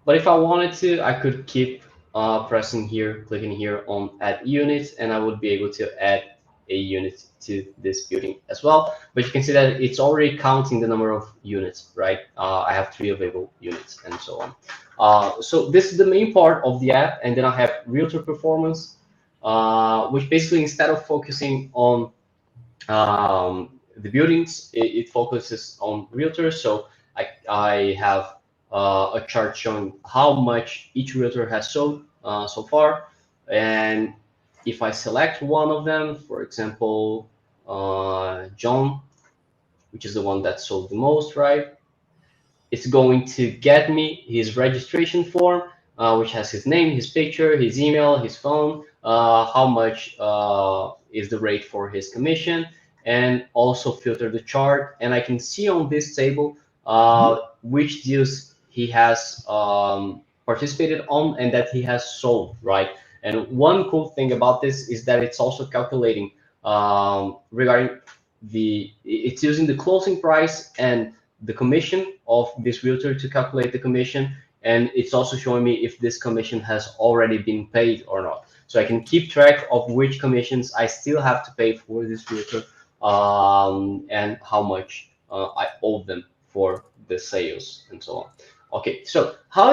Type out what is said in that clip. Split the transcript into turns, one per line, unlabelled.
But if I wanted to, I could keep pressing here, clicking here on add unit, and I would be able to add a unit to this building as well. But you can see that it's already counting the number of units, right? I have 3 available units and so on. So this is the main part of the app, and then I have Realtor Performance, which basically instead of focusing on the buildings, it focuses on realtors. So I have a chart showing how much each realtor has sold so far. And if I select one of them, for example, John, which is the one that sold the most, right? It's going to get me his registration form, which has his name, his picture, his email, his phone, how much is the rate for his commission, and also filter the chart. And I can see on this table which deals he has participated on and that he has sold, right? And one cool thing about this is that it's also calculating regarding it's using the closing price and the commission of this realtor to calculate the commission, and it's also showing me if this commission has already been paid or not. So I can keep track of which commissions I still have to pay for this realtor, and how much I owe them for the sales and so on. Okay, so how